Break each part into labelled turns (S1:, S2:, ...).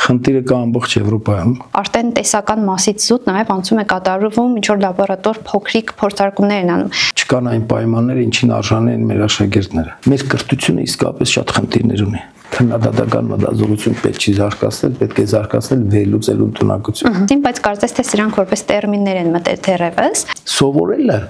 S1: Խնդիրը կա ամբողջ Եվրոպայում։
S2: Արդեն տեսական մասից զուտ նաև անցում է կատարվում ինչ որ լաբորատոր փոքրիկ փորձարկումներ են անում։
S1: Չկան այն պայմանները, ինչին արժանի են մեր աշակերտները։ Մեր կրթությունը իսկապես շատ խնդիրներ ունի։ Քննադատական մտածողություն պետք չի զարգացնել, պետք է զարգացնել վերլուծելու ունակություն։
S2: Բայց կարծես թե սրանք որպես տերմիններ են մտել դեռևս։
S1: Սովորելը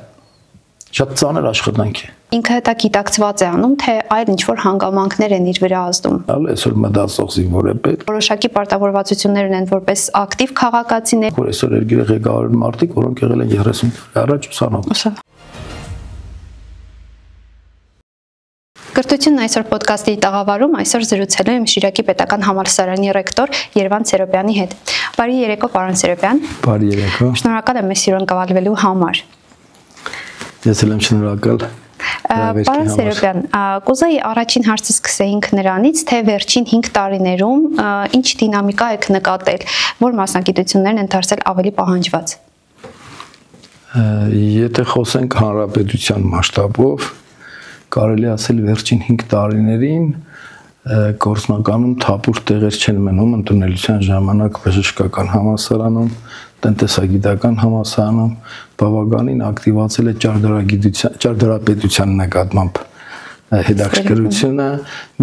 S1: շատ ծանր աշխատանք է։
S2: Ինքը դա գիտակցված է անում, թե այլ ինչ-որ հանգամանքներ են իր վրա ազդում։
S1: Այսօր մտածող զինվոր է պետք։
S2: Որոշակի պարտավորվածություններ ունեն որպես ակտիվ քաղաքացիներ։
S1: Որ այսօր երկրի ղեկավար մարդիկ, որոնք եղել են 30 տարի առաջ ուսանող։
S2: Կրթությունն այսօր ոդկասթի տաղավարում այսօր զրուցելու եմ Շիրակի պետական համալսարանի ռեկտոր Երվանդ Սերոբյանի հետ։ Բարի երեկո, պարոն Սերոբյան։
S1: Բարի երեկո։
S2: Շնորհակալ եմ մեզ սիրուն կվալվելու համար։
S1: Ես էլ եմ շնորհակալ։
S2: Պարոն Սերոբյան, կուզեի առաջին հարցը սկսեինք նրանից, թե վերջին 5 տարիներում ինչ դինամիկա եք նկատել, որ մասնագիտություններն են դարձել ավելի պահանջված։
S1: Եթե խոսենք հանրապետության մասշտաբով, կարելի ասել վերջին 5 տարիներին գործնականում թափուր տեղեր չեն մնում ընդունելության ժամանակ բժշկական համալսարանում, տնտեսագիտական համալսարանում, բավականին ակտիվացել է ճարտարապետության նկատմամբ հետաքրքրությունը։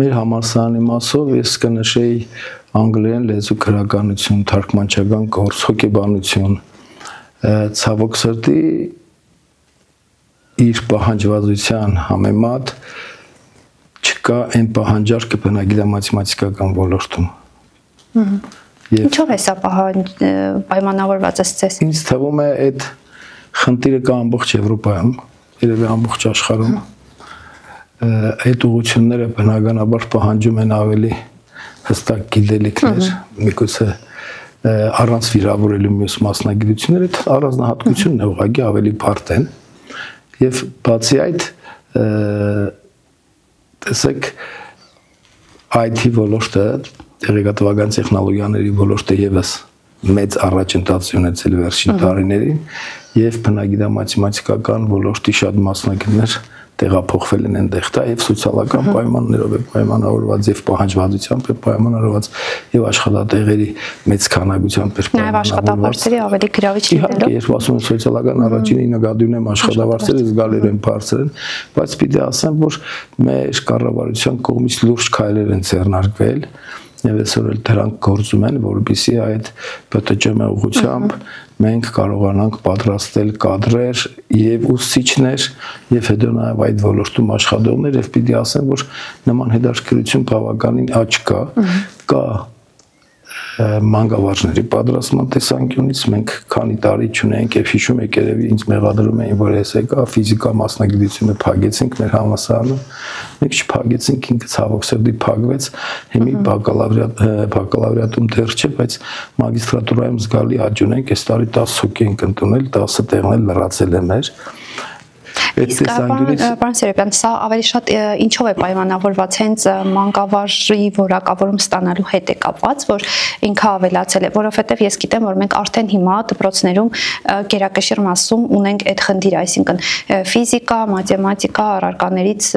S1: Մեր համալսարանի մասով ես կնշեի անգլերեն լեզու գրականություն, թարգմանչական գործ, հոգեբանություն, ցավոք սրտի իր պահանջվածության համեմատ չկա այն պահանջարկը բնագիտամաթեմատիկական ոլորտում։
S2: Ինչով է սա պայմանավորված է։
S1: Ինձ թվում է այդ խնդիրը կա ամբողջ Եվրոպայում, երևի ամբողջ աշխարհում։ Այդ ուղղությունները բնականաբար պահանջում են ավելի հստակ գիտելիքներ, միգուցե առանց վիրավորելու մյուս մասնագիտությունները, առանձնահատկությունն է ուղղակի ավելի բարդ են։ Եվ բացի այդ, տեսեք, IT ոլորտը, տեղեկատվական տեխնոլոգիաների ոլորտը եւս մեծ առաջընթաց ունեցել վերջին տարիներին եւ բնագիտամաթեմատիկական ոլորտի շատ մասնագետներ տեղափոխվել են այնտեղ, դա եւ սոցիալական պայմաններով է պայմանավորված եւ պահանջվածությամբ է պայմանավորված եւ աշխատատեղերի մեծ քանակությամբ է պայմանավորված։
S2: Նաեւ աշխատավարձերի ավելի գրավիչ լինելով։
S1: Իհարկե, ես ասում եմ սոցիալական առաջինի նկատի ունեմ աշխատավարձերը զգալիորեն բարձր են, բայց պիտի ասեմ, որ մեր կառավարության կողմից լուրջ քայլեր են ձեռնարկվել եւ այսօր էլ դրանք գործում են, որովհետեւ այդ ԲՏՃ ուղղությամբ մենք կարողանանք պատրաստել կադրեր եւ ուսուցիչներ եւ հետո նաեւ այդ ոլորտում աշխատողներ եւ պիտի ասեմ, որ նման հետաքրքրություն բավականին աճ կա մանկավարժների պատրաստման տեսանկյունից մենք քանի տարի չունենք եւ հիշում եք երևի ինձ մեղադրում էին, որ ես եկա ֆիզիկա մասնագիտությունը փակեցինք մեր համալսարանում, մենք չփակեցինք, ինքը ցավոք սրտի փակվեց, հիմի բակալավրիատում դեռ չէ, բայց մագիստրատուրայում զգալի աճ ունենք, այս տարի 10 հոգի ենք ընդունել, 10 տեղն էլ լրացել է մեր։
S2: Պարոն Սերոբյան, սա ավելի շատ ինչով է պայմանավորված, հենց մանկավարժի որակավորում ստանալու հետ է կապված, որ ինքը ավելացել է, որովհետև ես գիտեմ, որ մենք արդեն հիմա դպրոցներում գերակշիռ մասում ունենք այդ խնդիրը, այսինքն ֆիզիկա, մաթեմատիկա առարկաներից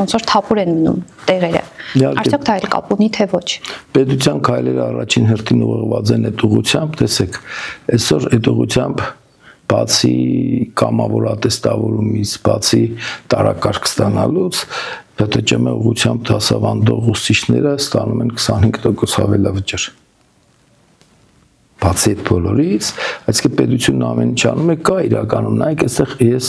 S2: ոնց որ թափուր են մնում տեղերը։ Արդյոք դա էլ կապ ունի, թե ոչ։
S1: Պետության քայլերը առաջին հերթին ուղղված են այդ ուղղությամբ, տեսեք, այսօր այդ ուղղությամբ բացի կամավորատեստավորումից, բացի տարակարգ ստանալուց, ԲՏՃ ուղղությամբ դասավանդող ուսուցիչները ստանում են 25% ավելավճար։ Բացի այդ բոլորից, այսինքն պետությունն ամեն ինչ անում է, կա իրականում, նայեք, այստեղ ես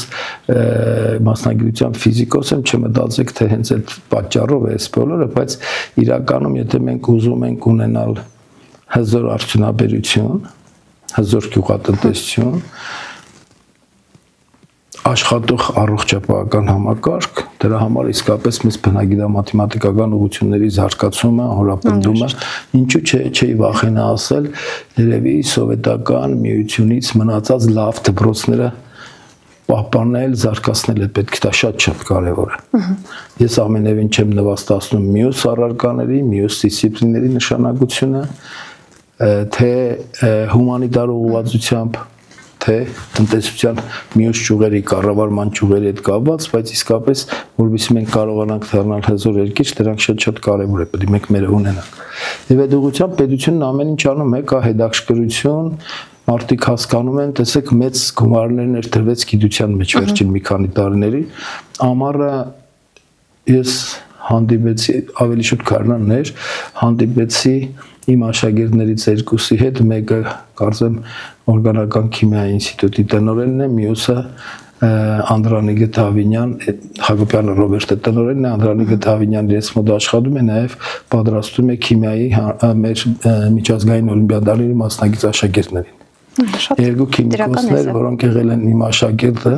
S1: մասնագիտությամբ ֆիզիկոս եմ, չմտածեք, թե հենց այդ պատճառով է այս բոլորը, բայց իրականում, եթե մենք ուզում ենք ունենալ հզոր արդյունաբերություն, հզոր գյուղատնտեսություն, աշխատող առողջապահական համակարգ, դրա համար իսկապես մեծ բնագիտամաթեմատիկական ուղղությունների զարգացումը, հորապնդումը, ինչու չէի վախենա ասել, երևի սովետական միությունից մնացած լավ դպրոցները պահպանել, զարգացնել է պետք, դա շատ կարևոր է։ Ես ամենևին չեմ նվաստացնում մյուս առարկաների, մյուս դիսցիպլինների նշանակությունը, թե հումանիտար ուղղվածությամբ թե տնտեսության մյուս ճյուղերի, կառավարման ճյուղերի հետ կապված, բայց իսկապես որովհետեւ մենք կարողանանք դառնալ հզոր երկիր, դրանք շատ կարևոր է, պետք է մենք մերը ունենանք։ Եվ այդ ուղղությամբ պետությունն ամեն ինչ անում է, կա հետաքրքրություն, մարդիկ հասկանում են, տեսեք, մեծ գումարներ ներդրվեց գիտության մեջ վերջին մի քանի տարիների, ամառը ես հանդիպեցի, ավելի շուտ քառնաններ, հանդիպեցի իմ աշակերտներից երկուսի հետ, մեկը կարծեմ օրգանական քիմիայի ինստիտուտի տնօրենն է, մյուսը Անդրանիկ Դավինյան, Հակոբյանը Ռոբերտը տնօրենն է, Անդրանիկ Դավինյանն իրենց մոտ աշխատում է, նաև պատրաստում է քիմիայի մեր միջազգային օլիմպիադաների մասնակից աշակերտներին։ Երկու քիմիկոսներ, որոնք եղել են իմ աշակերտը,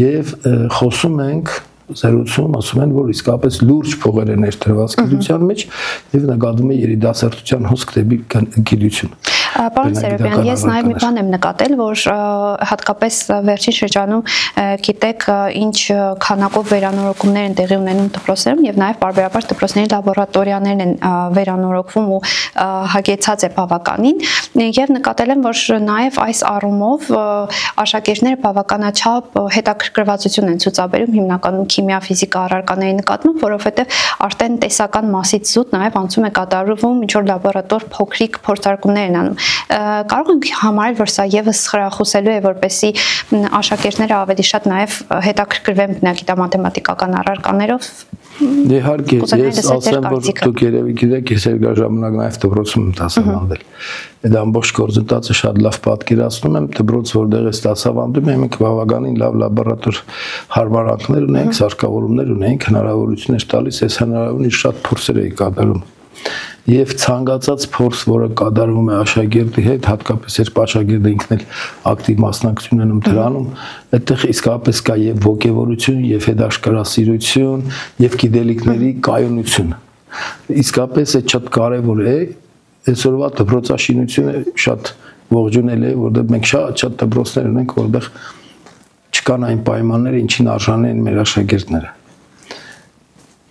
S1: եւ խոսում ենք զրուցում, ասում են, որ իսկապես լուրջ փողեր են ներդրված գիտության մեջ եւ նկատում է երիտասարդության հոսք դեպի գիտություն։
S2: Պարոն Սերոբյան, ես նաև մի բան եմ նկատել, որ հատկապես վերջին շրջանում գիտեք ինչ քանակով վերանորոգումներ են տեղի ունենում դպրոցներում եւ նաև բարբերաբար դպրոցների լաբորատորիաներն են վերանորոգվում ու հագեցած է բավականին եւ նկատել եմ, որ նաև այս առումով աշակերտները բավականաչափ հետաքրքրվածություն են ցուցաբերում հիմնականում քիմիա, ֆիզիկա առարկաների նկատմամբ, որովհետեւ արդեն տեսական մասից զուտ նաև անցում է կատարվում ինչ որ լաբորատոր փոքրիկ փորձարկումներ են անում։ Կարող ենք համարել, որ սա եւս խրախուսելու է, որպեսզի աշակերտները ավելի շատ նաև հետաքրքրվեն բնագիտամաթեմատիկական առարկաներով։
S1: Իհարկե, ես ասեմ, որ դուք երևի գիտեք, ես երկար ժամանակ նաև դպրոցում եմ դասավանդել։ Այդ ամբողջ գործընթացը շատ լավ պատկերացնում եմ, դպրոց որտեղ ես դասավանդում եմ, մենք բավականին լավ լաբորատոր հարմարանքներ ունենք, սարքավորումներ ունենք, հնարավորություններ տալիս, այս հնարավորությունից շատ փորձեր էի կատարում։ Եվ ցանկացած փորձ, որը կատարվում է աշակերտի հետ, հատկապես երբ աշակերտը ինքն էլ ակտիվ մասնակցություն ունում դրանում, այդտեղ իսկապես կա եւ ոգևորություն, եւ հետաքրքրասիրություն, եւ գիտելիքների կայունություն։ Իսկապես այդ շատ կարեւոր է, այսօրվա դպրոցաշինությունը շատ ողջունել է, որովհետեւ մենք շատ դպրոցներ ունենք, որտեղ չկան այն պայմանները, ինչին արժանի են մեր աշակերտները։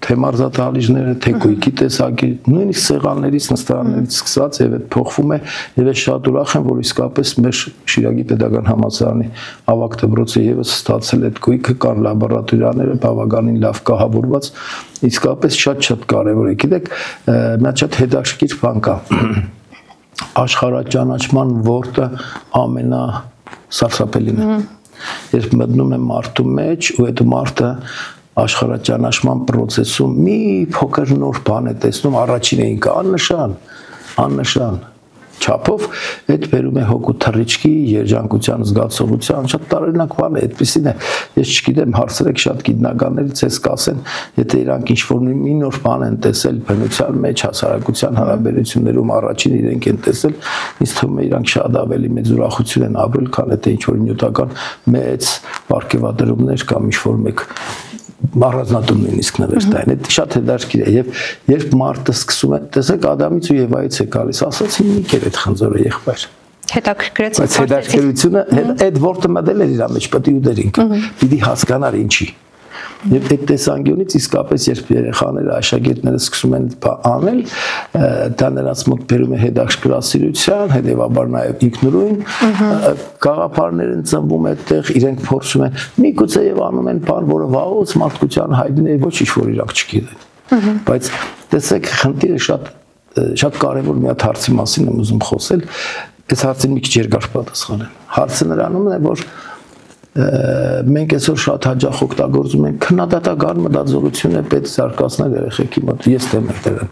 S1: Թե մարզատալիժները, թե գույքի տեսակի, նույնիսկ սեղաններից, նստարաններից սկսած եւ այդ փոխվում է եւ ես շատ ուրախ եմ, որ իսկապես մեր Շիրակի պետական համալսարանի ավագ դպրոցը եւս ստացել այդ գույքը, կան լաբորատորիաները բավականին լավ կահավորված, իսկապես շատ կարեւոր է։ Գիտեք, մի շատ հետաքրքիր բան կա։ Աշխարհաճանաչման որդը ամենասարսափելին է։ Երբ մտնում եմ մարդու մեջ ու այդ մարդը աշխարհաճանաչման process-ում մի փոքր նոր բան է տեսնում, առաջին էինք աննշան չափով, այդ բերում է հոգու թռիչքի, երջանկության զգացողության, շատ տարօրինակ բան է, այդպեսին է։ Ես չգիտեմ, հարցրեք շատ գիտնականներից, ես կասեն, եթե իրանք ինչ-որ մի նոր բան են տեսել բնության մեջ, հասարակության հարաբերություններում առաջին իրենք են տեսել, ինձ թվում է իրանք շատ ավելի մեծ ուրախություն են ապրել, քան եթե ինչ-որ նյութական մեծ պարգևատրումներ կամ ինչ-որ մեկ առանձնատուն նույնիսկ նվերտային, այդ շատ հետաքրքիր է եւ երբ մարդը սկսում է, տեսեք Ադամից ու Եվայից է գալիս, ասացին մի կեր այդ խնձորը եղբայր։
S2: Հետաքրքրեց։
S1: Բայց հետաքրքրությունը այդ որդը մտել էր իր մեջ, պետք է ուտերինք, պիտի հասկանար ինչի։ Եվ այդ տեսանկյունից իսկապես երբ երեխաները, աշակերտները սկսում են անել, դա նրանց մոտ բերում է հետաքրքրասիրության, հետևաբար նաև ինքնուրույն գաղափարներ են ծնվում այդտեղ, իրենք փորձում են, միգուցե եւ անում են բան, որը վաղուց մարդկության հայտնի է, ոչ ինչ-որ իրանք չգիտեն։ Բայց տեսեք, խնդիրը շատ կարևոր մի հատ հարցի մասին եմ ուզում խոսել, այս հարցին մի քիչ երկար պատասխանեմ։ Հարցը նրանում է, որ մենք այսօր շատ հաճախ օգտագործում ենք քննադատական մտածողությունը պետք զարգացնել երեխեքի մոտ։ Ես դեմ եմ դրան։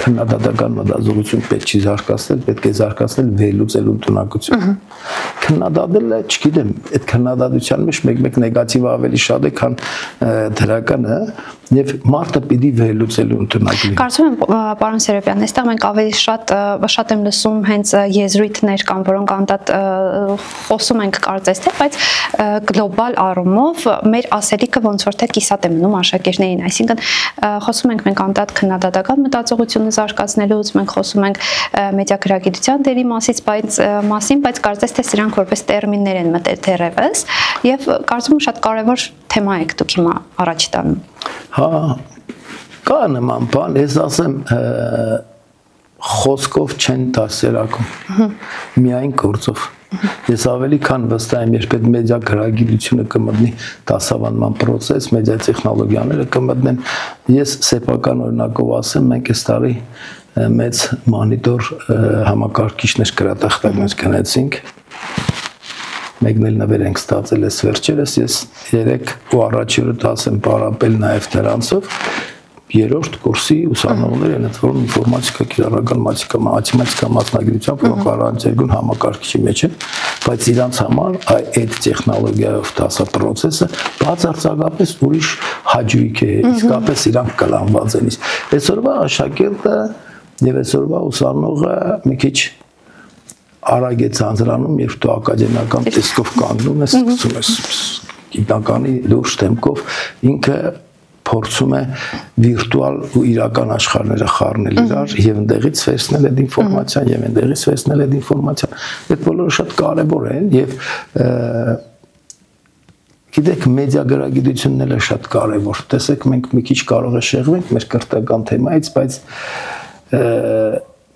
S1: Քննադատական մտածողություն պետք չի զարգացնել, պետք է զարգացնել վերլուծելու ունակությունը։ Քննադատելը, չգիտեմ, այդ քննադատության մեջ մեկ նեգատիվը ավելի շատ է, քան դրականը, եւ մարդը պիտի վերլուծելու ունակություն լինի։
S2: Կարծում եմ, պարոն Սերոբյան, այստեղ մենք ավելի շատ եմ լսում հենց եզրույթներ կամ որոնք անդադ խոսում ենք կարծես թե, բայց գլոբալ առումով մեր ասելիքը ոնց որ թե կիսատ է մնում աշակերտներին, այսինքն խոսում ենք մենք անդադ քննադատական մտածողությունը զարգացնելուց, մենք խոսում ենք մեդիագրագիտության դերի մասին, բայց կարծես թե սրանք որպես տերմիններ են մտել դեռևս եւ կարծում եմ շատ կարեւոր թեմա եք դուք հիմա առաջ տանում։
S1: Հա, կա նման բան, ես ասեմ խոսքով չեն դասերակում, միայն գործով։ Ես ավելի քան վստահ եմ, երբ այդ մեդիա գրագիտությունը կմտնի դասավանդման process, մեդիա տեխնոլոգիաները կմտնեն, ես սեփական օրինակով ասեմ, մենք այս տարի մեծ մոնիտոր համակարգիչներ գրատախտակներ գնացինք, մեկն էլ նվեր ենք ստացել այս վերջերս, ես 3 ու առաջի օրը ասեմ պարապել նաև դրանցով, երրորդ կուրսի ուսանողներ են ընտրվում ինֆորմատիկա, կիրառական մաթեմատիկա մասնագիտությամբ փոխարինեցին համակարգիչի մեջ են, բայց իրանց համար այդ տեխնոլոգիայով դասա process-ը բացարձակապես ուրիշ հաճույք է, իսկապես իրանք կլանված են։ Այսօրվա աշակերտը եւ այսօրվա ուսանողը մի քիչ արագ է ցանցրանում, երբ դու ակադեմիական տեսքով կանգնում ես, սկսում ես գիտականի լուրջ թեմքով, ինքը փորձում է վիրտուալ ու իրական աշխարհները խառնել իրար եւ այնտեղից վերցնել այդ ինֆորմացիան եւ այնտեղից վերցնել այդ ինֆորմացիան։ Այդ բոլորը շատ կարեւոր են եւ գիտեք մեդիա գրագիտությունն էլ է շատ կարեւոր։ Տեսեք մենք մի քիչ կարող է շեղվենք մեր կրթական թեմայից, բայց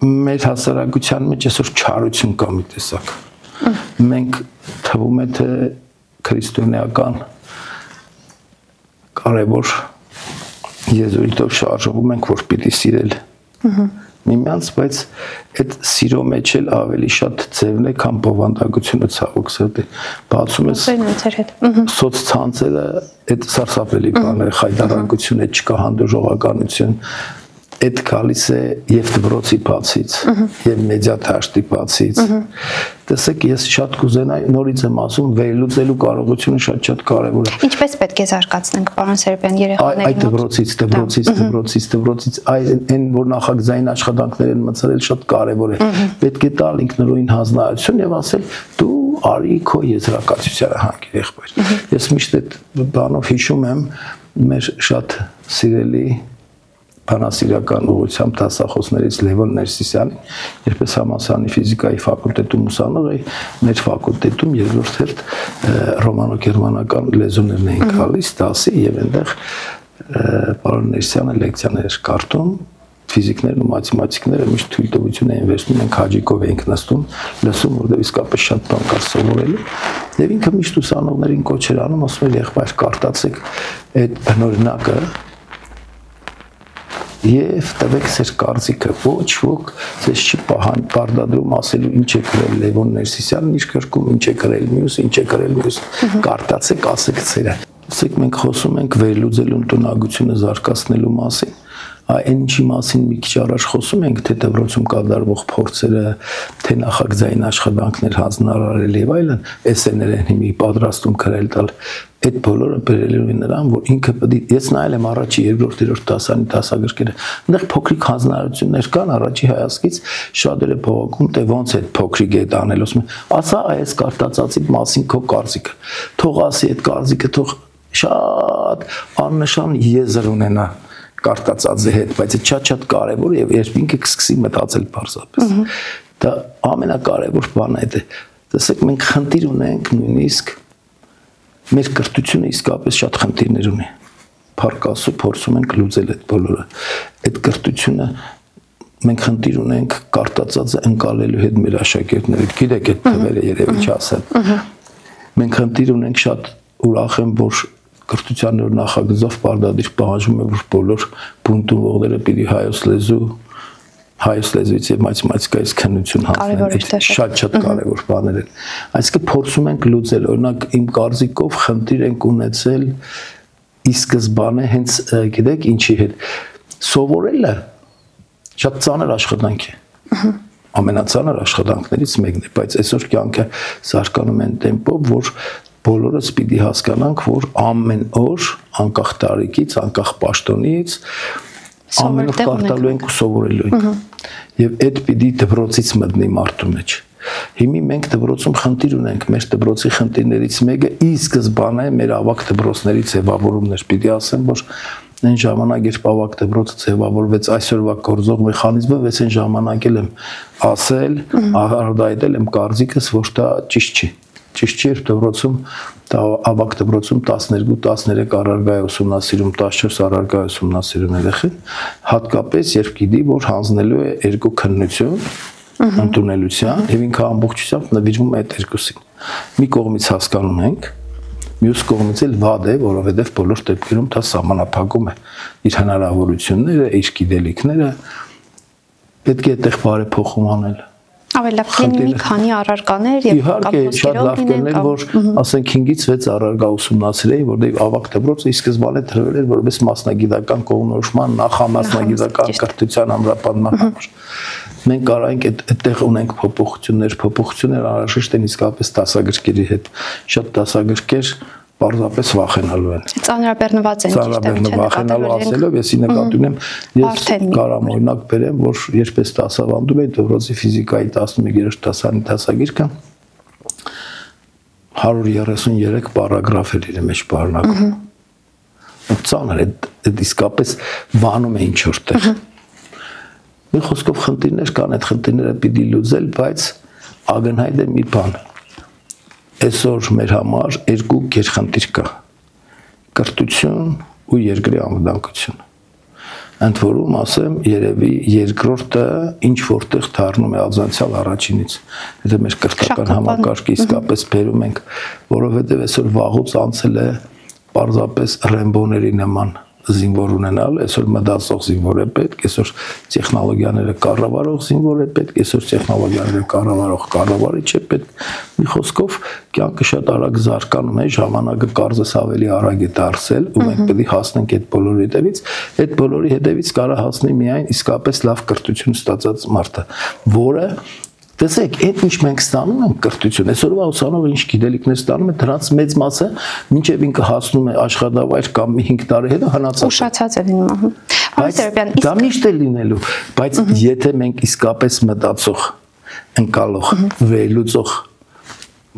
S1: մեր հասարակության մեջ այսօր չարություն կա մի տեսակ։ Մենք թվում է թե քրիստոնեական կարևոր եզրույթով շարժվում ենք, որ պիտի սիրել միմյանց, բայց այդ սիրո մեջ էլ ավելի շատ ձևն է, քան բովանդակությունը ցավոք սրտի։ Բացում ես սոցցանցերը, այդ սարսափելի բաներ, խայտարակություն, այդ չկա հանդուրժողականություն, այդ գալիս է եւ դպրոցի բացից եւ մեդիա դաշտի բացից։ Տեսեք, ես շատ կուզենայի, նորից եմ ասում, վերլուծելու կարողությունը շատ կարեւոր է։
S2: Ինչպես պետք է զարգացնենք, պարոն Սերբյան, երեխաներին։
S1: Այդ դպրոցից, այն որ նախագծային աշխատանքներ են մտցրել շատ կարեւոր է։ Պետք է տալ ինքնուրույն հանձնարարություն եւ ասել դու արի քո եզրակացությանը հանգիր եղբայր։ Ես միշտ այդ բանով հիշում եմ մեր շատ սիրելի բանասիրական ուղղությամբ դասախոսներից Լևոն Ներսիսյանին, երբես համալսարանի ֆիզիկայի ֆակուլտետում ուսանող էի, մեր ֆակուլտետում երկրորդ հերթ ռոմանո-գերմանական լեզուներն էին գալիս դասի եւ այնտեղ պարոն Ներսիսյանը լեկցիաներ էր կարդում, ֆիզիկներն ու մաթեմատիկները միշտ թույլտվություն էին վերցնում, մենք հաջիկով էինք նստում, լսում, որտեղ իսկապես շատ բան կար սովորելու, եւ ինքը միշտ ուսանողներին կոչ էր անում, ասում էր եղբայր կարտացեք այդ բնօրինակը եւ տվեք ձեր կարծիքը, ոչ ոք ձեզ չի պարտադրում ասելու ինչ է գրել Լևոն Ներսիսյանն իր գրքում, ինչ է գրել մյուսը, ինչ է գրել մյուսը, կարտացեք, ասեք ձերը։ Ասեք մենք խոսում ենք վերլուծելու ընտունակությունը զարգացնելու մասին, այն ինչի մասին մի քիչ առաջ խոսում ենք, թե դպրոցում կատարվող փորձերը, թե նախագծային աշխատանքներ հանձնարարել եւ այլն, էսսեներ են հիմի պատրաստում գրել տալ, այդ բոլորը բերելու են նրան, որ ինքը պետք է, ես նայել եմ առաջի, երկրորդ, երրորդ դասարանի դասագրքերը, այնտեղ փոքրիկ հանձնարարություններ կան, առաջի հայացքից շատերը բողոքում, թե ոնց է փոքրիկ է տանել, ասում են, ասա այս կարտացածի մասին քո կարծիքը, թող ասի այդ կարծիքը, թող շատ աննշան եզր ունենա կարտացածի հետ, բայց այդ շատ կարևոր է եւ երբ ինքը կսկսի մտածել պարզապես։ Դա ամենակարևոր բանը է։ Տեսեք, մենք խնդիր ունենք նույնիսկ մեր կրթությունը իսկապես շատ խնդիրներ ունի։ Փառք Աստծո, փորձում ենք լուծել այդ բոլորը։ Այդ կրթությունը մենք խնդիր ունենք կարտացածը ընկալելու հետ մեր աշակերտները։ Գիտեք այդ թվերը երևի չասեմ։ Մենք խնդիր ունենք շատ ուրախ եմ, որ կրթության նոր նախագծով պարտադիր պահանջվում է, որ բոլոր բունտուվողները պիտի հայոց լեզվից եւ մաթեմատիկայից քննություն հանձնեն։ Շատ կարեւոր բաներ են։ Այսինքն փորձում ենք լուծել, օրինակ իմ կարծիքով խնդիր ենք ունեցել ի սկզբանե հենց գիտեք ինչի հետ սովորելը շատ ծանր աշխատանք է։ Ամենածանր աշխատանքներից մեկն է, բայց այսօր կյանքը զարգանում է տեմպով, որ բոլորս պիտի հասկանանք, որ ամեն օր, անկախ տարիքից, անկախ պաշտոնից, ամեն օր կարդալու ենք ու սովորելու ենք։ Եվ այդ պիտի դպրոցից մտնի մարդու մեջ։ Հիմի մենք դպրոցում խնդիր ունենք, մեր դպրոցի խնդիրներից մեկը ի սկզբանե մեր ավագ դպրոցների ձևավորումն էր, պիտի ասեմ, որ այն ժամանակ երբ ավագ դպրոցը ձևավորվեց այսօրվա գործող մեխանիզմով, ես այն ժամանակ եմ ասել, արտահայտել եմ կարծիքս, որ դա ճիշտ չի։ Ճիշտ չէ, դպրոցում ավագ դպրոցում 12-13 առարգա է ուսումնասիրում, 14 առարգա է ուսումնասիրում երեխին, հատկապես երբ գիտի, որ հանձնելու է երկու քննություն, ընդունելության եւ ինքը ամբողջությամբ նվիրվում է այդ երկուսին։ Մի կողմից հասկանում ենք, մյուս կողմից էլ վատ է, որովհետեւ բոլոր դեպքերում դա սահմանափակում է իր հնարավորությունները, իր գիտելիքները, պետք է այդտեղ բարեփոխում անել։
S2: Ավելի լավ լինի մի քանի առարկաներ եւ
S1: իհարկե շատ լավ կլիներ, որ ասենք 5-ից 6 առարկա ուսումնասիրեի, որտեղ ավագ դպրոցը ի սկզբանե դրվել էր որպես մասնագիտական կողմնորոշման, նախամասնագիտական կրթության ամրապնդման համար։ Մենք կարանք այդտեղ ունենք փոփոխություններ անհրաժեշտ են իսկապես դասագրքերի հետ։ Շատ դասագրքեր պարզապես վախենալու են։
S2: Ծանրաբեռնված են,
S1: վախենալու ասելով, եսի նկատի ունեմ, ես կարամ օրինակ բերեմ, որ երբես դասավանդում էի դպրոցի ֆիզիկայի 11-րդ դասարանի դասագիրքը 133 պարագրաֆ էր իր մեջ պարունակում։ Ծանր է, իսկապես վանում է ինչ-որ տեղ։ Մի խոսքով խնդիրներ կան, այդ խնդիրները պիտի լուծել, բայց ակնհայտ է մի բան։ Այսօր մեր համար երկու գերխնդիր կա՝ կրթություն ու երկրի անվտանգություն։ Ընդ որում ասեմ, երևի երկրորդը ինչ որտեղ դառնում է ազանցիալ առաջինից։ Եթե մեր կրթական համակարգը իսկապես բերում ենք, որովհետև այսօր վաղուց անցել է պարզապես ռեմբոների նման զինվոր ունենալ, այսօր մտածող զինվոր է պետք, այսօր տեխնոլոգիաները կառավարող զինվոր է պետք, այսօր տեխնոլոգիաները կառավարող կառավարիչ է պետք։ Մի խոսքով կյանքը շատ արագ զարգանում է, ժամանակը կարծես ավելի արագ է դարձել, ու մենք պետք է հասնենք այդ բոլորի հետևից, այդ բոլորի հետևից կարա հասնի միայն իսկապես լավ կրթություն ստացած մարդը, որը տեսեք, այդ ինչ մենք ստանում ենք կրթություն, այսօրվա ուսանողը ինչ գիտելիքներ ստանում է, դրանց մեծ մասը մինչև ինքը հասնում է աշխատավայր կամ 5 տարի հետո հնացած է։
S2: Ուշացած է լինում,
S1: Բայց դա միշտ է լինելու, բայց եթե մենք իսկապես մտածող, ընկալող, վերլուծող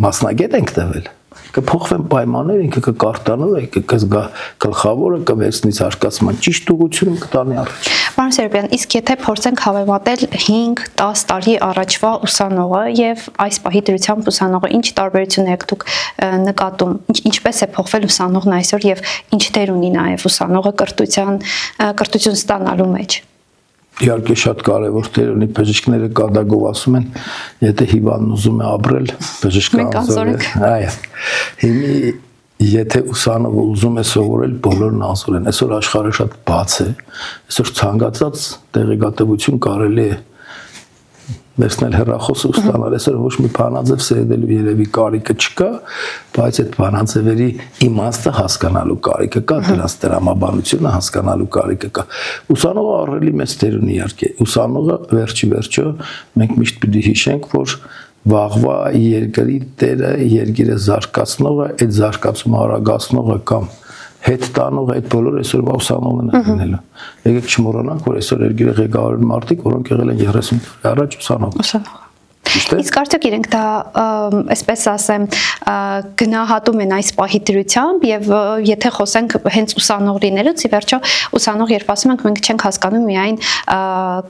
S1: մասնագետ ենք տվել, կփոխվեն պայմանները, ինքը կկարտանա, կզգա գլխավորը, կվերցնի զարգացման ճիշտ ուղղությունը, կտանի առաջ։
S2: Պարոն Սերոբյան, իսկ եթե փորձենք հավելել 5-10 տարի առաջվա ուսանողը եւ այս պահի դրությամբ ուսանողը, ինչ տարբերություն եք դուք նկատում, ինչպես է փոխվել ուսանողն այսօր եւ ինչ դեր ունի նաեւ ուսանողը կրթություն ստանալու մեջ։
S1: Իհարկե շատ կարևոր դեր ունի, բժիշկները կատակով ասում են, եթե հիվանդն ուզում է ապրել, բժիշկը անզոր է։ Այո։ Հիմա եթե ուսանողը ուզում է սովորել, բոլորն անզոր են։ Այսօր աշխարհը շատ բաց է։ Այսօր ցանկացած տեղեկատվություն կարելի է վերցնել հեռախոսը ու ստանալ։ Այսօր ոչ մի բանաձև սերդելու երևի կարիքը չկա, բայց այդ բանաձևերի իմաստը հասկանալու կարիքը կա, դրանց դրամաբանությունը հասկանալու կարիքը կա։ Ուսանողը ահռելի մեծ դեր ունի իհարկե։ Ուսանողը վերջի վերջո մենք միշտ պիտի հիշենք, որ վաղվա երկրի տերը, երկիրը զարգացնողը, այդ զարգացումը արագացնողը կամ հետ տանող այդ բոլորը այսօրվա ուսանողներն են լինելու։ Եկեք չմոռանանք, որ այսօր երկիրը ղեկավարում մարդիկ, որոնք եղել են 30 տարի առաջ ուսանող։
S2: Իսկ արդյոք իրենք դա, այսպես ասեմ, գնահատում են այս պահի դրությամբ եւ եթե խոսենք հենց ուսանողներից, ի վերջո ուսանող երբ ասում ենք մենք չենք հասկանում միայն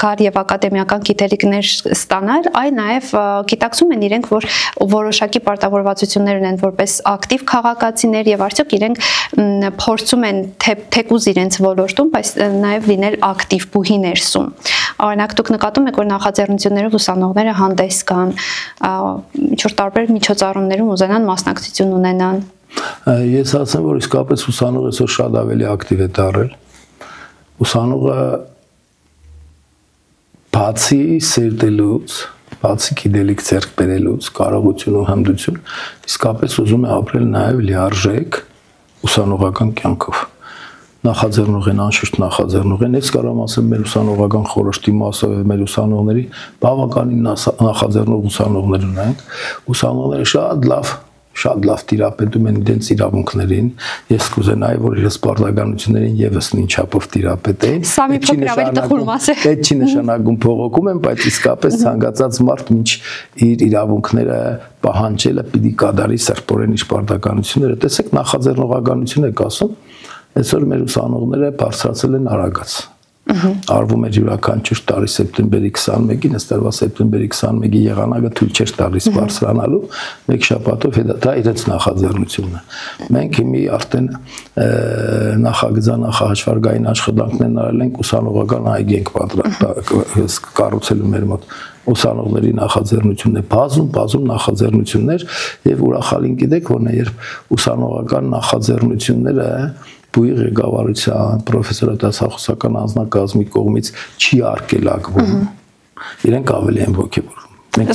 S2: կար եւ ակադեմիական գիտելիքներ ստանալ, այլ նաեւ գիտակցում են իրենք, որ որոշակի պարտավորվածություններ ունեն որպես ակտիվ քաղաքացիներ եւ արդյոք իրենք փորձում են թեկուզ իրենց ոլորտում, բայց նաեւ լինել ակտիվ բուհի ներսում։ Օրինակ դուք նկատում եք, որ նախաձեռնություններով ուսանողները հանդես կան, ինչ-որ տարբեր միջոցառումներում ուզենան մասնակցություն ունենան։
S1: Ես ասեմ, որ իսկապես ուսանողը այսօր շատ ավելի ակտիվ է դառել։ Ուսանողը բացի սերտելուց, բացի գիտելիք ձեռք բերելուց, կարողություն ու հմտություն, իսկապես ուզում է ապրել նաև լիարժեք ուսանողական կյանքով։ Նախաձեռնող են, անշուշտ նախաձեռնող են, ես կարող եմ ասեմ մեր ուսանողական խորհրդի մասով եւ մեր ուսանողների բավականին նախաձեռնող ուսանողներ ունենք, ուսանողները շատ լավ տիրապետում են իրենց իրավունքներին, ես կուզենայի, որ իրենց պարտականություններին եւս նույն չափով տիրապետեն։
S2: Սա մի փոքր ավելի տխուր մաս է։
S1: Այդ չի նշանակում փողոքում են, բայց իսկապես ցանկացած մարդ ինչ իր իրավունքները պահանջելը պիտի կատարի սրբորեն իր պարտականությունները։ Տեսեք նախաձեռնողականություն եք ասում, այսօր մեր ուսանողները բարձրացել են արագած։ Արվում էր յուրաքանչյուր տարի սեպտեմբերի 21-ին, ըստ տարվա սեպտեմբերի 21-ի եղանակը թույլ չէր տալիս բարձրանալու, մեկ շաբաթով դա իրենց նախաձեռնությունն է։ Մենք հիմի արդեն նախահաշվարկային աշխատանքներն արել ենք, ուսանողական այգի ենք կառուցելու մեր մոտ, ուսանողների նախաձեռնությունն է, բազում նախաձեռնություններ, եւ ուրախալին գիտեք, որ երբ ուսանողական նախաձեռնությունները բուի ղեկավարության, պրոֆեսորադասախոսական անձնակազմի կողմից չի արգելակվում, իրենք ավելի են ոգևորվում։ Մենք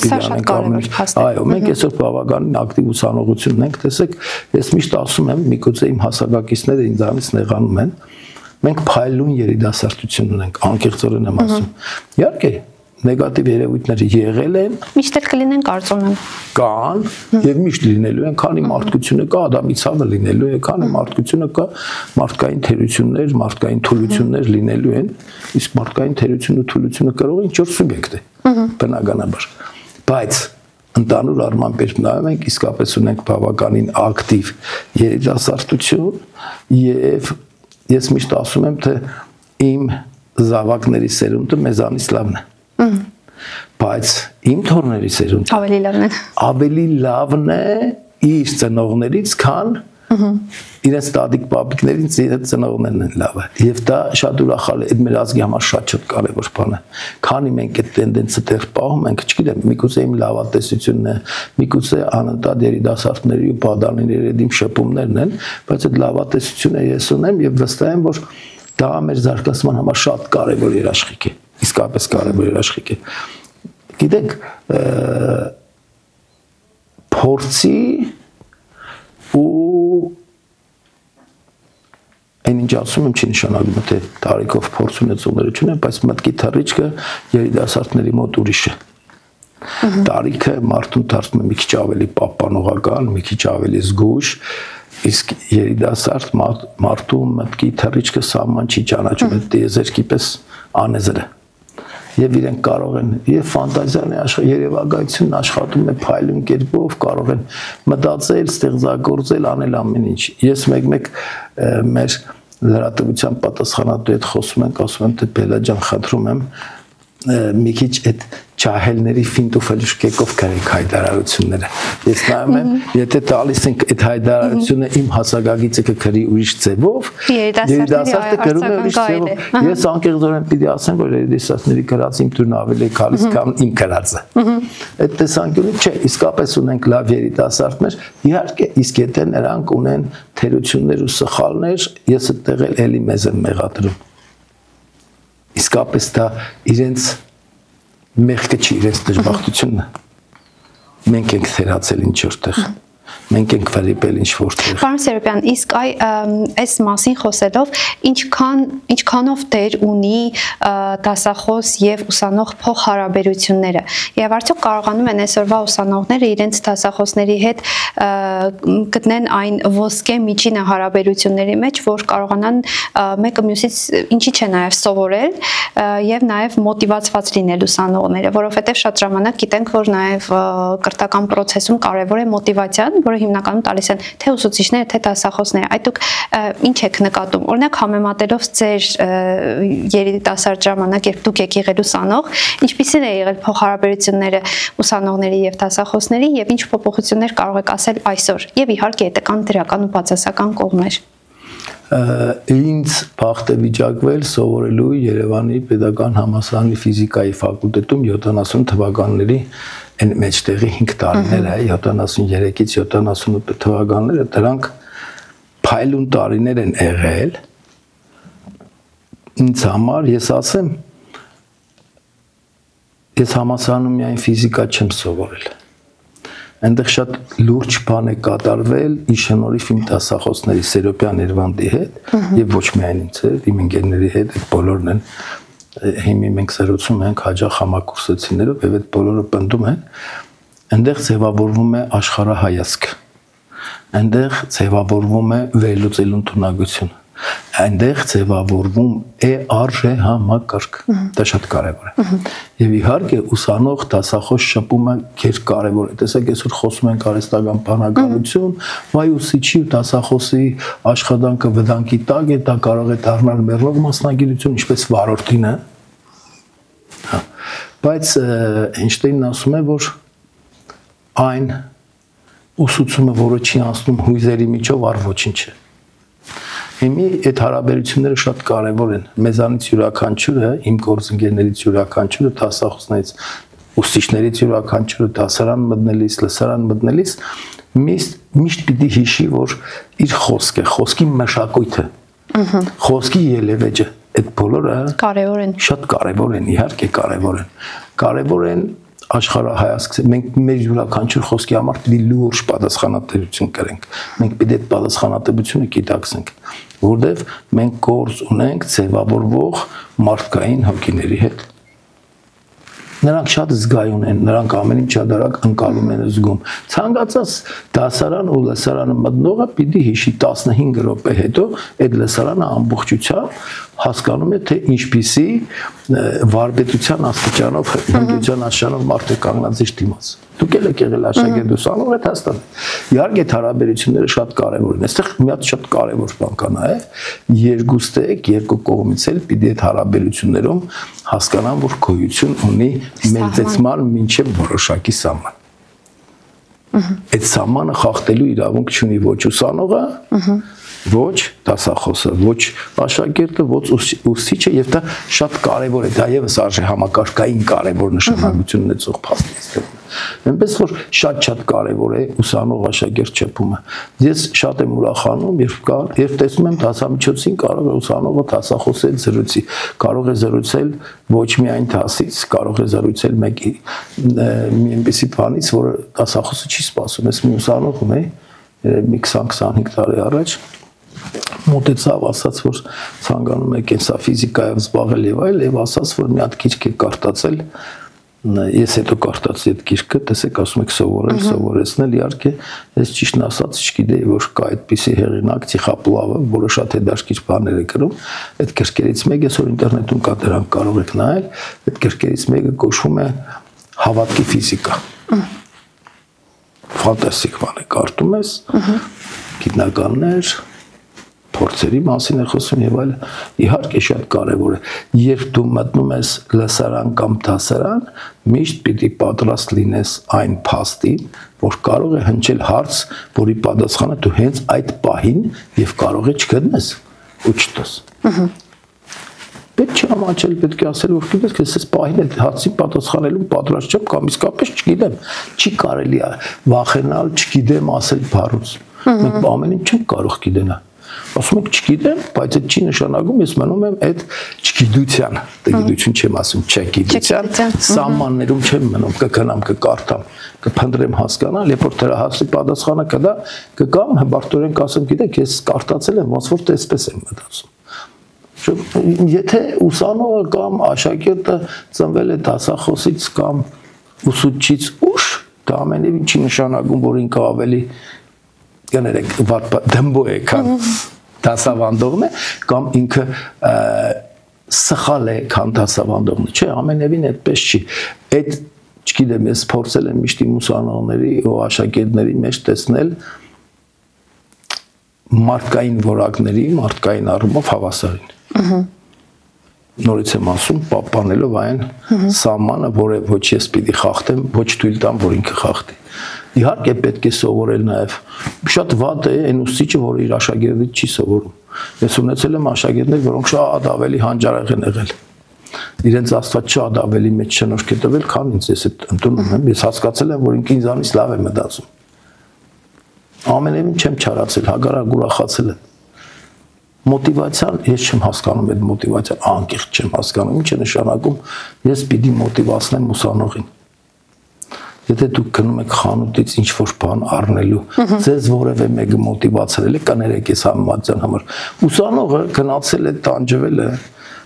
S1: մենք այսօր բավականին ակտիվ ուսանողություն ենք, տեսեք, ես միշտ ասում եմ, միգուցե իմ հասակակիցները ինձանից նեղանում են, մենք փայլուն երիտասարդություն ունենք, անկեղծորեն եմ ասում։ Իհարկե, նեգատիվ երևույթները եղել են,
S2: միշտ էլ կլինեն, կարծում եմ։
S1: Կան եւ միշտ լինելու են, քանի մարդկությունը կա, Ադամի ցավը լինելու է, քանի մարդկությունը կա, մարդկային թերություններ, մարդկային թուլություններ լինելու են, իսկ մարդկային թերությունը ու թուլությունը կարող է ինչ-որ սուբյեկտ է, բնականաբար։ Բայց ընդհանուր առմամբ երբ նայում ենք, իսկապես ունենք բավականին ակտիվ երիտասարդություն եւ ես միշտ ասում եմ, թե իմ զավակների սերունդը մեզանից լավն է։ Բայց իմ թորների սերունդը ավելի լավն է իր ծնողներից, քան իրենց տատիկ պապիկներից իրենց ծնողներն են լավը։ Եվ դա շատ ուրախալ է, այդ մեր ազգի համար շատ կարևոր բան է։ Քանի մենք այդ տենդենսը դեռ պահում ենք, չգիտեմ, միգուցե իմ լավատեսությունն է, միգուցե անընդհատ երիտասարդների ու պատանիների իմ շփումներն են, բայց այդ լավատեսությունը ես ունեմ եւ վստահ եմ, որ դա մեր զարգացման համար շատ կարևոր երաշխիք է, իսկապես կարևոր երաշխիք է։ Գիտեք, փորձի ու այն ինչ ասում եմ չի նշանակում, թե տարիքով փորձ ունեցողները չունեն, բայց մտքի թռիչքը երիտասարդների մոտ ուրիշ է։ Տարիքը մարդուն դարձնում է մի քիչ ավելի պահպանողական, մի քիչ ավելի զգույշ, իսկ երիտասարդ մարդու մտքի թռիչքը սահման չի ճանաչում, այդ տիեզերքի պես անեզր է։ Եվ իրենք կարող են, եւ ֆանտազիան է երևակայությունն աշխատում է փայլուն կերպով, կարող են մտածել, ստեղծագործել, անել ամեն ինչ։ Ես մեկ մեր լրատվության պատասխանատու հետ խոսում ենք, ասում եմ, թե Բելա ջան, խնդրում եմ, մի քիչ այդ ջահելների ֆինտուֆելուշ կեկով գրեք հայտարարությունները։ Ես նայում եմ, եթե տալիս ենք այդ հայտարարությունը իմ հասակագիծը կգրի ուրիշ ձևով, երիտասարդը գրում է ուրիշ ձևով։ Ես անկեղծորեն պիտի ասեմ, որ երիտասարդների գրած իմ տունը ավելի գալիս, քան իմ գրածը։ Այդ տեսանկյունից չէ, իսկապես ունենք լավ երիտասարդներ, իհարկե, իսկ եթե նրանք ունեն թերություններ ու սխալներ, ես այդտեղ էլի մեզ եմ մեղադրում։ Իսկապես դա իրենց մեղքը չի, իրենց դժբախտությունն է։ Մենք ենք թերացել ինչ-որ տեղ, մենք ենք վրիպել ինչ-որ տեղ։
S2: Պարոն Սերոբյան, իսկ այս մասին խոսելով, ինչքանով դեր ունի դասախոս եւ ուսանող փոխհարաբերությունները, եւ արդյոք կարողանում են այսօրվա ուսանողները իրենց դասախոսների հետ գտնեն այն ոսկե միջինը հարաբերությունների մեջ, որ կարողանան մեկը մյուսից ինչի՞ չէ նաեւ սովորել եւ նաեւ մոտիվացված լինել ուսանողները, որովհետեւ շատ ժամանակ գիտենք, որ նաեւ կրթական process-ում կարեւոր է մոտիվացիան, որը հիմնականում տալիս են թե ուսուցիչները, թե դասախոսները։ Այդ դուք ինչ եք նկատում։ Օրինակ համեմատելով ձեր երիտասարդ ժամանակ, երբ դուք եք եղել ուսանող, ինչպիսին է եղել փոխհարաբերությունները ուսանողների եւ դասախոսների եւ ինչ փոփոխություններ կարող եք ասել այսօր։ Եվ իհարկե դա կան դրական ու բացասական կողմեր։
S1: Ինձ բախտ է վիճակվել սովորելու Երևանի Պետական համալսարանի ֆիզիկայի ֆակուլտետում 70 թվականների այն մեջտեղի 5 տարիները, 73-ից 78 թվականները, դրանք փայլուն տարիներ են եղել։ Ինձ համար, ես ասեմ, ես համալսարանում միայն ֆիզիկա չեմ սովորել։ Այնտեղ շատ լուրջ բան է կատարվել ի շնորհիվ իմ դասախոսների Սերոբյան Երվանդի հետ եւ ոչ միայն ինձ հետ, իմ ընկերների հետ, այդ բոլորն են հիմի մենք զրուցում ենք հաջող համակուրսեցիներով եւ այդ բոլորը պնդում են, այնտեղ ձևավորվում է աշխարհահայացք, այնտեղ ձևավորվում է վերլուծելու ընդունակություն, Այնտեղ ձևավորվում է արժե համակարգ, դա շատ կարևոր է։ Եվ իհարկե ուսանող դասախոս շփումը քեր կարևոր է։ Տեսեք, այսօր խոսում ենք արհեստական բանականություն, վայ ուսիչի ու դասախոսի աշխատանքը վտանգի տակ է, դա կարող է դառնալ մեռնող մասնագիտություն, ինչպես վարորդին է։ Բայց Էյնշտեյնն ասում է, որ այն ուսուցումը, որը չի անցնում հույզերի միջով, առ ոչինչ է։ Հիմի այդ հարաբերությունները շատ կարևոր են։ Մեզանից յուրաքանչյուրը, իմ գործընկերներից յուրաքանչյուրը, դասախոսներից, ուսուցիչներից յուրաքանչյուրը դասարան մտնելիս, լսարան մտնելիս միշտ պիտի հիշի, որ իր խոսքը, խոսքի մշակույթը, խոսքի ելևեջը, այդ բոլորը
S2: կարևոր են։
S1: Շատ կարևոր են, իհարկե կարևոր են։ Կարևոր են աշխարհայացք, մենք մեր յուրաքանչյուր խոսքի համար պիտի լուրջ պատասխանատվություն կրենք։ Մենք պիտի այդ պատասխանատվությունը գիտակցենք, որտեղ մենք գործ ունենք ձևավորվող մարդկային հոգիների հետ։ Նրանք շատ զգայուն են, նրանք ամեն ինչ շատ արագ ընկալում են զգում։ Ցանկացած դասարան ու լսարանը մտնողը պիտի հիշի 15 րոպե հետո այդ լսարանը ամբողջությամբ հասկանում է, թե ինչպիսի վարպետության աստիճանով, հնգյության աստիճանով մարդ է կանգնած իր դիմաց։ Դուք եք եղել աշակերտ ուսանող, այդ հաստատ է։ Իհարկե հարաբերությունները շատ կարևոր են։ Այստեղ մի հատ շատ կարևոր բան կա նաև, երկու կողմից էլ պիտի այդ հարաբերություններում հասկանան, որ գոյություն ունի մեծեցման մինչև որոշակի սահման։ Այդ սահմանը խախտելու իրավունք չունի ոչ ուսանողը, ոչ դասախոսը, ոչ աշակերտը, ոչ ուսուցիչը, եւ դա շատ կարեւոր է, դա եւս արժե համակարգային կարեւոր նշանակություն ունեցող փաստից։ Այնպես որ շատ կարեւոր է ուսանող աշակերտ շփումը։ Ես շատ եմ ուրախանում, երբ տեսնում եմ դասամիջոցին կարող է ուսանողը դասախոսել զրույցի, կարող է զրուցել ոչ միայն դասից, կարող է զրուցել մի այնպիսի բանից, որը դասախոսը չի սպասում։ Ես մի ուսանող ունեի, մի 20-25 տարի առաջ մոտեցավ, ասաց, որ ցանկանում է կենսաֆիզիկայով զբաղվել եւ այլ, եւ ասաց, որ մի հատ գիրք է կարդացել, ես հետո կարդացի այդ գիրքը, տեսեք, ասում եք սովորեցնել, իհարկե, ես ճիշտն ասած չգիտեի, որ կա այդպիսի հեղինակ Տիխապլավը, որը շատ հետաքրքիր բաներ է գրում, այդ գրքերից մեկը այսօր ինտերնետում կա, դրանք կարող եք նայել, այդ գրքերից մեկը կոչվում է Հավատքի ֆիզիկա։ Ֆանտաստիկ բան է, կարդում ես, գիտնականներ, փորձերի մասին է խոսում եւ այլն, իհարկե շատ կարեւոր է։ Երբ դու մտնում ես լսարան կամ դասարան, միշտ պիտի պատրաստ լինես այն փաստին, որ կարող է հնչել հարց, որի պատասխանը դու հենց այդ պահին եւ կարող է չգտնես ու չտես։ Պետք չէ ամաչել, պետք է ասել, որ գիտես, ես այս պահին այդ հարցին պատասխանելու պատրաստ չեմ կամ իսկապես չգիտեմ, չի կարելի վախենալ, չգիտեմ ասել բառուց։ Մենք ամեն ինչ չենք կարող գիտենալ։ Ասում եք չգիտեմ, բայց այդ չի նշանակում, ես մնում եմ այդ չգիտության, գիտություն չեմ ասում, չգիտության, սահմաններում չեմ մնում, կգնամ, կկարդամ, կփնտրեմ հասկանալ, երբ որ դրա հարցի պատասխանը կդա, կգամ, հմբարտորեն կասեմ, գիտեք, ես կարդացել եմ, ոնց որ տեսպես եմ մտածում։ Եթե ուսանողը կամ աշակերտը ծնվել է դասախոսից կամ ուսուցչից ուշ, դա ամենևին չի նշանակում, որ ինքը ավելի կներեք դմբո է, քան դասավանդողն է, կամ ինքը սխալ է, քան դասավանդողն է, չէ, ամենևին այդպես չի։ Այդ, չգիտեմ, ես փորձել եմ միշտ իմ ուսանողների ու աշակերտների մեջ տեսնել մարդկային որակների, մարդկային առումով հավասարին։ Նորից եմ ասում, պահպանելով այն սահմանը, որը ոչ ես պիտի խախտեմ, ոչ թույլ տամ, որ ինքը խախտի։ Իհարկե պետք է սովորել նաև, շատ վատ է այն ուսուցիչը, որը իր աշակերտից չի սովորում։ Ես ունեցել եմ աշակերտներ, որոնք շատ ավելի հանճարեղ են եղել։ Իրենց Աստված շատ ավելի մեծ շնորհք է տվել, քան ինձ, ես այդ ընդունում եմ, ես հասկացել եմ, որ ինքը ինձանից լավ է մտածում։ Ամենևին չեմ չարացել, հակառակ ուրախացել եմ։ Մոտիվացիան, ես չեմ հասկանում այդ մոտիվացիան, անկեղծ չեմ հասկանում, ինչ է նշանակում, ես պիտի մոտիվացնեմ ուսանողին։ Եթե դուք գնում եք խանութից ինչ-որ բան առնելու, ձեզ որևէ մեկը մոտիվացրել է, կներեք ես համեմատության համար։ Ուսանողը գնացել է, տանջվել է,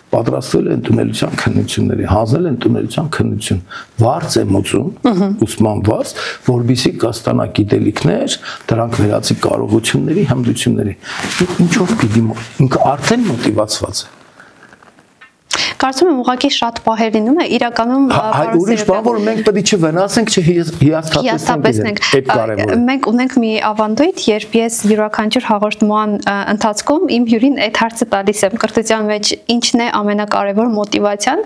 S1: պատրաստվել է ընդունելության քննությունների, հանձնել է ընդունելության քննություն, վարձ է մուծում, ուսման վարձ, որբիսի կստանա գիտելիքներ, դրանք վերածի կարողությունների, հմտությունների։ Ինչով պիտի ինքը արդեն մոտիվացված է։
S2: Կարծում եմ ուղղակի շատ պահեր լինում է իրականում
S1: ուրիշ բան որ մենք պետք է չվնասենք, չհիասթափեցնենք այդ կարևորը։
S2: Մենք ունենք մի ավանդույթ, երբ ես յուրաքանչյուր հաղորդման ընթացքում իմ հյուրին այդ հարցը տալիս եմ կրթության մեջ ինչն է ամենակարևոր մոտիվացիան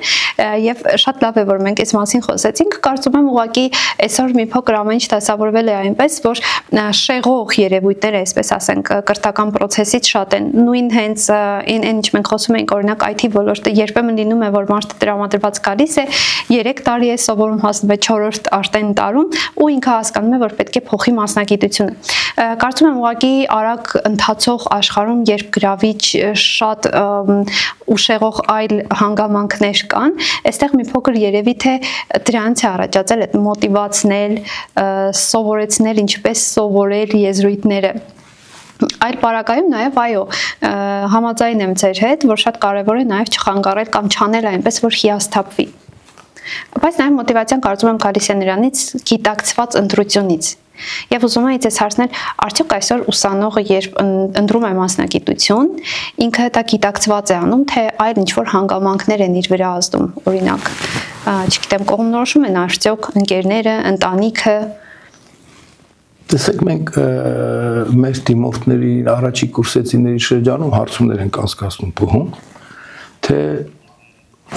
S2: եւ շատ լավ է որ մենք այս մասին խոսեցինք։ Կարծում եմ ուղղակի այսօր մի փոքր ամեն ինչ դասավորվել է այնպես որ շեղող երևույթները, այսպես ասենք, կրթական process-ից շատ են։ Նույն հենց այն ինչ մենք խոսում ենք օրինակ IT ոլորտը երբեմն լինում է որ մարդը տրամադրված գալիս է 3 տարի է սովորում հասնում է 4-րդ արդեն տարում ու ինքը հասկանում է որ պետք է փոխի մասնագիտությունը։ Կարծում եմ ուղղակի արագ ընթացող աշխարհում երբ գրավիչ շատ ուշեղող այլ հանգամանքներ կան, այստեղ մի փոքր երևի թե դրանց է առաջացել այդ մոտիվացնել, սովորեցնել ինչպես սովորել եզրույթները։ Այլ պարագայում նաև այո համաձայն եմ ձեր հետ որ շատ կարևոր է նաև չխանգարել կամ չանել այնպես որ հիասթափվի բայց նաև մոտիվացիան կարծում եմ գալիս է նրանից գիտակցված ընտրությունից եւ ուզում եմ ձեզ հարցնել արդյոք այսօր ուսանողը երբ ընտրում է մասնագիտություն ինքը դա գիտակցված է անում թե այլ ինչ որ հանգամանքներ են իր վրա ազդում օրինակ չգիտեմ կողմնորոշում են արդյոք ընկերները ընտանիքը
S1: Տեսեք մենք մեր դիմորդների առաջի կուրսեցիների շրջանում հարցումներ ենք անցկացնում փողում թե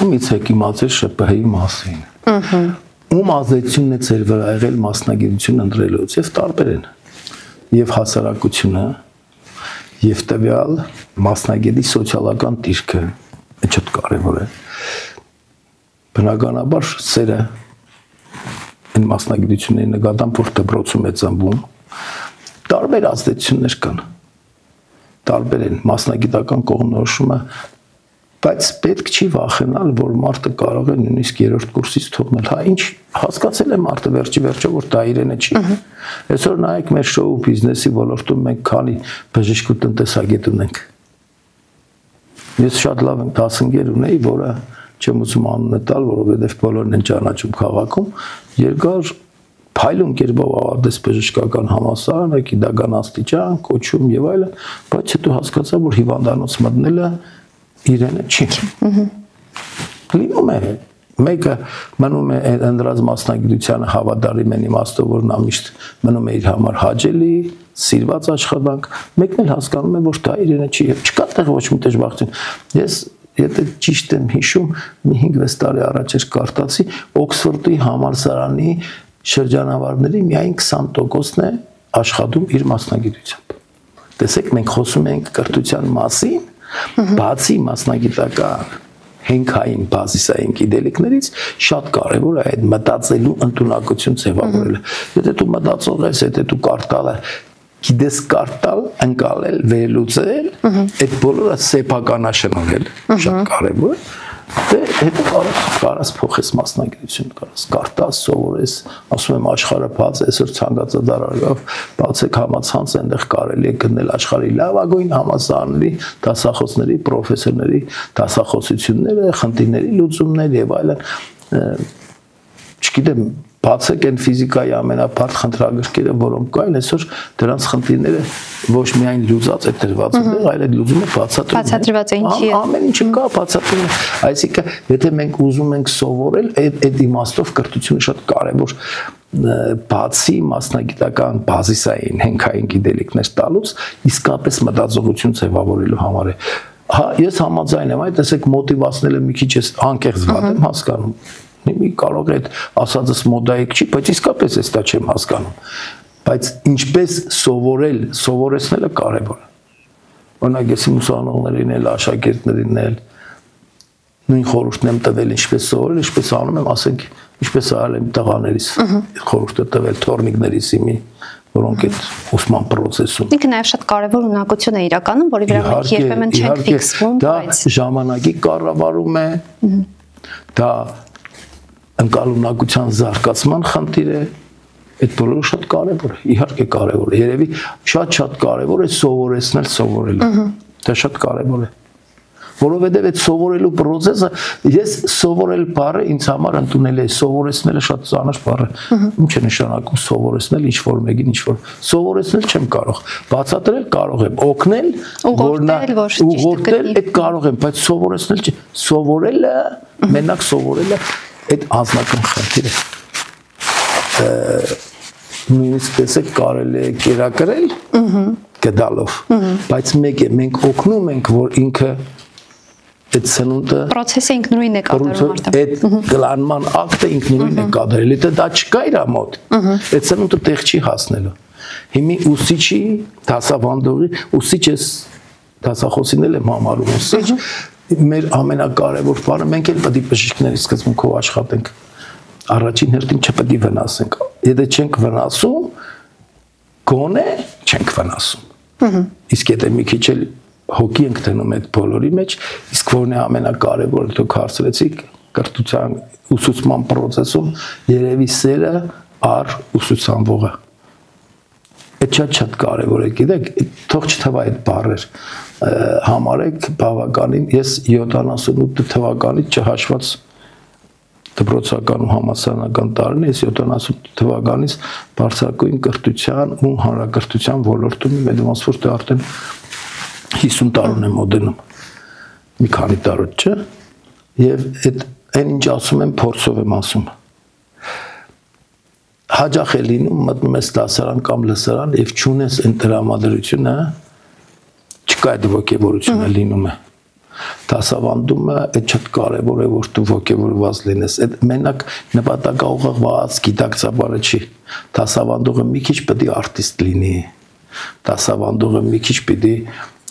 S1: ումից եք իմացել ՇՊՀ-ի մասին ում ազդեցությունն է ձեր վրա եղել մասնագիտություն ընտրելուց եւ տարբեր են եւ հասարակությունը եւ տվյալ մասնագետի սոցիալական դիրքը շատ կարեւոր է բնականաբար սերը այն մասնագիտությունների նկատմամբ որ դպրոցում է ծնվում տարբեր ազդեցություններ կան տարբեր են մասնագիտական կողմնորոշումը բայց պետք չի վախենալ որ մարդը կարող է նույնիսկ 3-րդ կուրսից թողնել հա ինչ հասկացել է մարդը վերջը որ դա իրենը չի այսօր նայեք մեր շոու բիզնեսի ոլորտում մենք քանի բժիշկ ու տնտեսագետ ունենք ես շատ լավ դասընկեր ունեի որը չեմ ուզում անունը տալ, որովհետև բոլորն են ճանաչում քաղաքում, երկար փայլուն կերպով ավարտեց բժշկական համալսարանը, գիտական աստիճան, կոչում եւ այլն, բայց հետո հասկացա, որ հիվանդանոց մտնելը իրենը չի։ Լինում է, մեկը մնում է ընդրած մասնագիտությանը հավատարիմ են իմաստով, որ նա միշտ մնում է իր համար հաճելի, սիրված աշխատանք, մեկն էլ հասկանում է, որ դա իրենը չի եւ չկա տեղ ոչ մի դժբախտություն։ Ես Եթե ճիշտ եմ հիշում, մի 5-6 տարի առաջ էր կարտացի Օքսֆորդի համալսարանի շրջանավարների միայն 20%-ն է աշխատում իր մասնագիտությամբ։ Տեսեք, մենք խոսում ենք կրթության մասին, բացի մասնագիտական հենքային բազիսային գիտելիքներից շատ կարևոր է այդ մտածելու ընդունակություն ձևավորելը։ Եթե դու մտածող ես, եթե դու կարտալ ես գիտես կարտալ, ընկալել, վերլուծել, այդ բոլորը սեփականաշնորհել, շատ կարևոր է։ Հետո կարաս փոխես մասնագիտություն, կարաս կարտաս, սովորես, ասում եմ աշխարհը բաց է, այսօր ցանկացած առարկով բացեք համացանց, այնտեղ կարելի է գտնել աշխարհի լավագույն համալսարանների, դասախոսների, պրոֆեսորների դասախոսությունները, խնդիրների լուծումներ եւ այլն։ Չգիտեմ բացեք այն ֆիզիկայի ամենաբարդ խնդրագրքերը, որոնք կային, այսօր դրանց խնդիրները ոչ միայն լուծած է դրված են, այլ այդ լուծումը
S2: բացատրված է ինչի է։
S1: Ամեն ինչը կա բացատրում է։ Այսինքն, եթե մենք ուզում ենք սովորել, այդ իմաստով կրթությունը շատ կարևոր բացի մասնագիտական բազիսային հենքային գիտելիքներ տալուց, իսկապես մտածողություն ձևավորելու համար է։ Հա, ես համաձայն եմ, այդ տեսեք մոտիվացնելը մի քիչ էս անկեղծ վատ եմ հասկանում։ Մի կարող է ասածս մոդայիկ չի, բայց իսկապես էս դա չեմ հասկանում։ Բայց ինչպես սովորել, սովորեցնելը կարևոր է։ Օրինակ ես իմ ուսանողներին էլ, աշակերտներին էլ նույն խորհուրդն եմ տվել ինչպես սովորել, ինչպես անում եմ, ասենք, ինչպես արել եմ տղաներիս խորհուրդը տվել թորնիկներիս իմի, որոնք այդ ուսման process-ում։
S2: Ինքը նաև շատ կարևոր ունակություն է իրականում, որի վրա մենք երբեմն չենք ֆիքսվում, բայց
S1: դա ժամանակի կառավարում է, դա ընկալունակության զարգացման խնդիր է, այդ բոլորը շատ կարևոր է, իհարկե կարևոր է, երևի շատ կարևոր է սովորեցնել սովորելը, դա շատ կարևոր է, որովհետև այդ սովորելու process-ը ես սովորել բառը ինձ համար ընդունել է, սովորեցնելը շատ ծանր բառ է։ Ինչ է նշանակում սովորեցնել ինչ-որ մեկին ինչ-որ սովորեցնել չեմ կարող, բացատրել կարող եմ, օգնել, ուղղորդել այդ կարող եմ, բայց սովորեցնել չի, սովորելը, մենակ սովորելը այդ անձնական խնդիր է։ Նույնիսկ տեսեք կարելի է կերակրել գդալով, բայց մեկ է, մենք օգնում ենք, որ ինքը այդ սնունդը
S2: process-ը ինքնուրույն է կատարում արդեն։
S1: Այդ կլանման ակտը ինքնուրույն է կատարել, եթե դա չկա իր մոտ, այդ սնունդը տեղ չի հասնելու։ Հիմի ուսիչի, դասավանդողի, ուսիչը դասախոսին եմ համարում, ուսիչ մեր ամենակարևոր բանը, մենք էլ պետք է բժիշկների սկզբունքով աշխատենք։ Առաջին հերթին չպետք է վնասենք։ Եթե չենք վնասում, գոնե չենք վնասում։ Իսկ եթե մի քիչ էլ հոգի ենք դնում այդ բոլորի մեջ, իսկ որն է ամենակարևորը, դուք հարցրեցիք կրթության ուսուցման process-ում երևի սերը առ ուսուցանվողը։ Այդ շատ կարևոր է, գիտեք, թող չթվա այդ բառեր համարեք բավականին, ես 78 թվականից չհաշված դպրոցական ու համալսարանական տարին, ես 78 թվականից բարձրագույն կրթության ու հանրակրթության ոլորտում եմ, ոնց որ դե արդեն 50 տարին եմ մոդենում, մի քանի տարով չէ, եւ այդ այն ինչ ասում եմ, փորձով եմ ասում։ Հաճախ է լինում, մտնում ես դասարան կամ լսարան եւ չունես այն տրամադրությունը, չկա այդ ոգևորությունը լինում է։ Դասավանդումը այդ շատ կարևոր է, որ դու ոգևորված լինես։ Այդ մենակ նպատակաուղղված գիտակցաբարը չի։ Դասավանդողը մի քիչ պետք է արտիստ լինի։ Դասավանդողը մի քիչ պետք է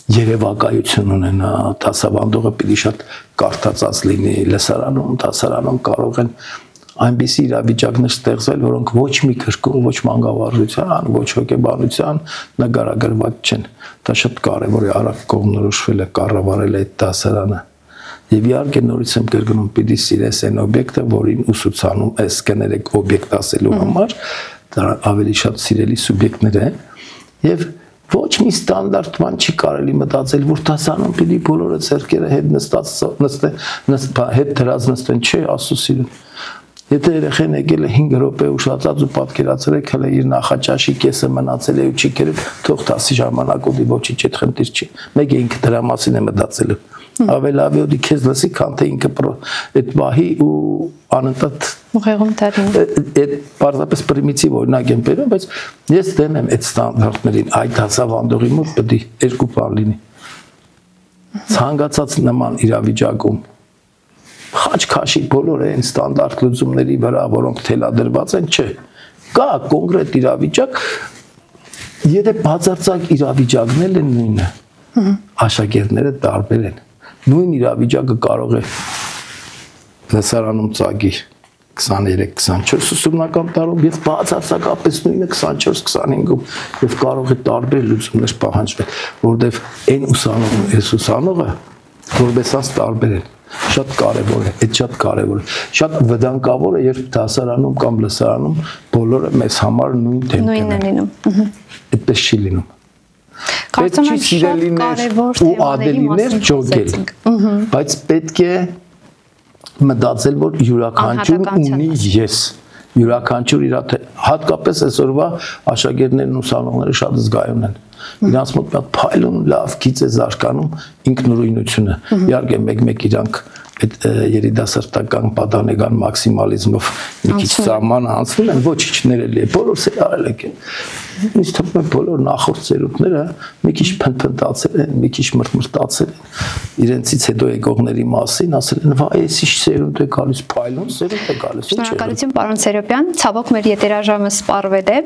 S1: երևակայություն ունենա, դասավանդողը պետք է շատ կարդացած լինի։ Լսարանում, դասարանում կարող են այնպիսի իրավիճակներ ստեղծվել, որոնք ոչ մի քրկում, ոչ մանկավարժության, ոչ հոգեբանության նկարագրված չեն։ Դա շատ կարևոր է, արագ կողմնորոշվել է, կառավարել այդ դասարանը։ Եվ իհարկե նորից եմ կրկնում, պիտի սիրես այն օբյեկտը, որին ուսուցանում ես, կներեք օբյեկտ ասելու համար, դա ավելի շատ սիրելի սուբյեկտներ են։ Եվ ոչ մի ստանդարտ բան չի կարելի մտածել, որ դասարանում պիտի բոլորը ձեռքերը հետ հետ դրած նստեն, չէ, Աստծո սիրուն։ Եթե երեխեն եկել է 5 րոպե ուշացած ու պատկերացրեք հələ իր նախաճաշի կեսը մնացել է ու չի կերել, թող տասի ժամանակ ուտի, ոչինչ այդ խնդիր չի։ Մեկը ինքը դրա մասին է մտածելու։ Ավելի լավ է ուտի քեզ լսի, քան թե ինքը այդ բահի ու անընդհատ
S2: ուղեղում դառնա։
S1: Այդ պարզապես պրիմիտիվ օրինակ եմ բերում, բայց ես դեմ եմ այդ ստանդարտներին, այդ դասավանդողի մոտ պետք է երկու բան լինի։ Ցանկացած նման իրավիճակում խաչ-քաշի բոլոր այն ստանդարտ լուծումների վրա, որոնք թելադրված են, չէ։ Կա կոնկրետ իրավիճակ, եթե բացարձակ իրավիճակն են նույնը, աշակերտները տարբեր են։ Նույն իրավիճակը կարող է լսարանում ծագի 23-24 ուսումնական տարում եւ բացարձակապես նույնը 24-25-ում եւ կարող է տարբեր լուծումներ պահանջվել, որովհետեւ այն ուսանողը, այս ուսանողը որբեսած տարբեր են։ Շատ կարևոր է, այդ շատ կարևոր է։ Շատ վտանգավոր է, երբ դասարանում կամ լսարանում բոլորը մեզ համար նույն թեման են
S2: լինում։
S1: Այդպես չի լինում։
S2: Կարծում եմ շատ կարևոր
S1: թեմաների ջոգել, բայց պետք է մտածել, որ յուրաքանչյուրն ունի ես, յուրաքանչյուր իր հատկապես այսօրվա աշակերտներն ուսանողները շատ զգայուն են։ Իրանց մոտ մի հատ փայլուն լավ գիծ է զարգանում ինքնուրույնությունը։ Իհարկե մեկ-մեկ իրանք այդ երիտասարդական պատանեկան մաքսիմալիզմով մի քիչ սահման անցնում են, ոչինչ ներելի է, բոլորս էլ արել եք։ Ինձ թվում է բոլոր նախորդ ծերուկները մի քիչ փնփնտացել են, մի քիչ մրմրտացել են իրենցից հետո եկողների մասին, ասել են, վայ, էս ինչ ծերունդ է գալիս, փայլուն ծերունդ է գալիս։
S2: Շնորհակալություն, պարոն Սերոբյան, ցավոք մեր եթերաժամը սպառվել է։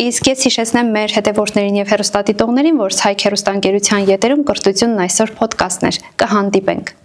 S2: Իսկ ես հիշեցնեմ մեր հետևորդներին եւ հեռուստադիտողներին, որ Հայք հեռուստաընկերության եթերում կրթությունն այսօր ոդկասթն է։ Կհանդիպենք։